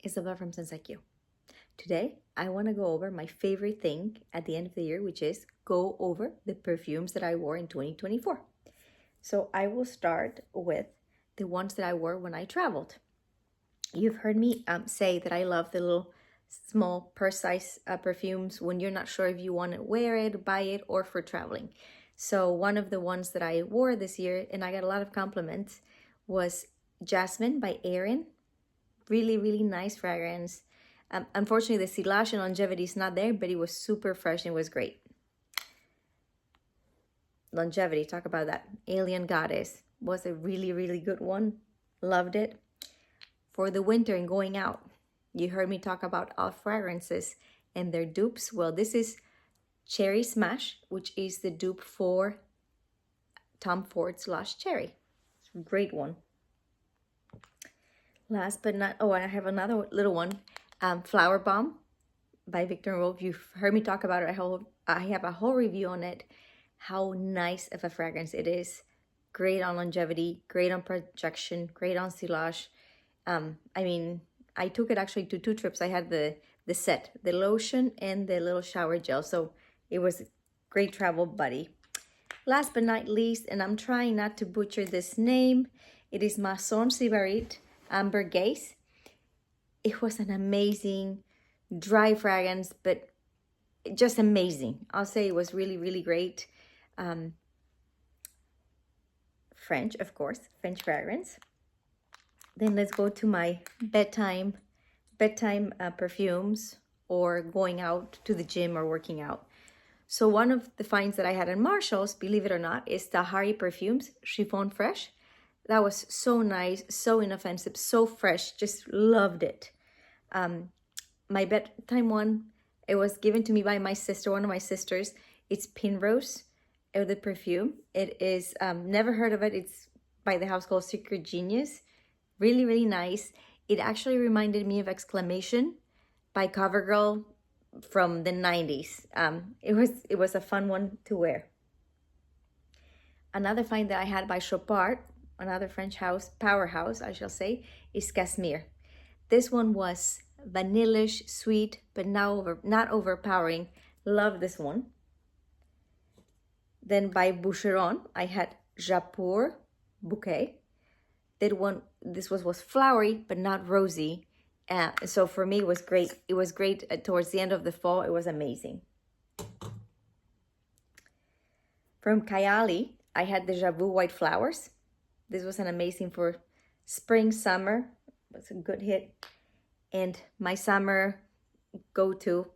Isabel from Senseiq. Today, I want to go over my favorite thing at the end of the year, which is go over the perfumes that I wore in 2024. So I will start with the ones that I wore when I traveled. You've heard me say that I love the little small purse-size perfumes when you're not sure if you want to wear it, buy it, or for traveling. So one of the ones that I wore this year, and I got a lot of compliments, was Jasmine by Aerin. Really, really nice fragrance. Unfortunately, the Siaj and longevity is not there, but it was super fresh and was great. Longevity, talk about that. Alien Goddess was a really, really good one. Loved it. For the winter and going out, you heard me talk about all fragrances and their dupes. Well, this is Cherry Smash, which is the dupe for Tom Ford's Lost Cherry. It's a great one. Last but not, I have another little one, Flowerbomb by Viktor Rolf. You've heard me talk about it. I have a whole review on it. How nice of a fragrance it is. Great on longevity, great on projection, great on silage. I mean, I took it actually to 2 trips. I had the set, the lotion and the little shower gel. So it was a great travel buddy. Last but not least, and I'm trying not to butcher this name, it is Maison Sybarite Amber Gaze. It was an amazing dry fragrance, but just amazing. I'll say it was really, really great. French, of course, French fragrance. Then let's go to my bedtime perfumes, or going out to the gym or working out. So one of the finds that I had in Marshall's, believe it or not, is Tahari Perfumes Chiffon Fresh. That was so nice, so inoffensive, so fresh, just loved it. My bedtime one, it was given to me by my sister, one of my sisters. It's Pinrose, the perfume. It is, never heard of it. It's by the house called Secret Genius. Really, really nice. It actually reminded me of Exclamation by CoverGirl from the 90s. It was a fun one to wear. Another find that I had by Chopard, another French house, powerhouse, I shall say, is Casmir. This one was vanillish, sweet, but not overpowering. Love this one. Then by Boucheron, I had Jaipur Bouquet. This was flowery, but not rosy. So for me, it was great. It was great towards the end of the fall. It was amazing. From Kayali, I had the Javu White Flowers. This was an amazing for spring, summer. It was a good hit. And my summer go-to,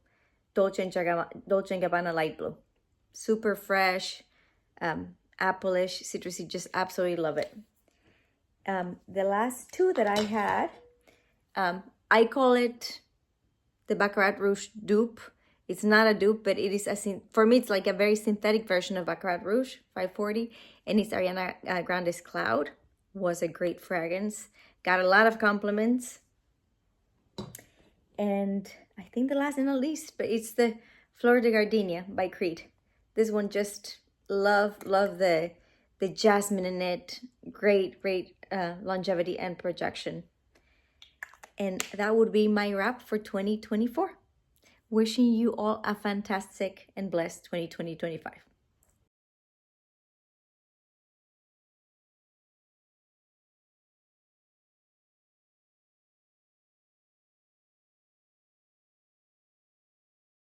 Dolce Gabbana Light Blue. Super fresh, apple-ish, citrusy, just absolutely love it. The last 2 that I had, I call it the Baccarat Rouge dupe. It's not a dupe, but it is for me, it's like a very synthetic version of Baccarat Rouge 540, and it's Ariana Grande's Cloud. Was a great fragrance. Got a lot of compliments. And I think the last and not least, but it's the Florida Gardinia by Creed. This one, just love the jasmine in it. Great longevity and projection. And that would be my wrap for 2024. Wishing you all a fantastic and blessed 2025.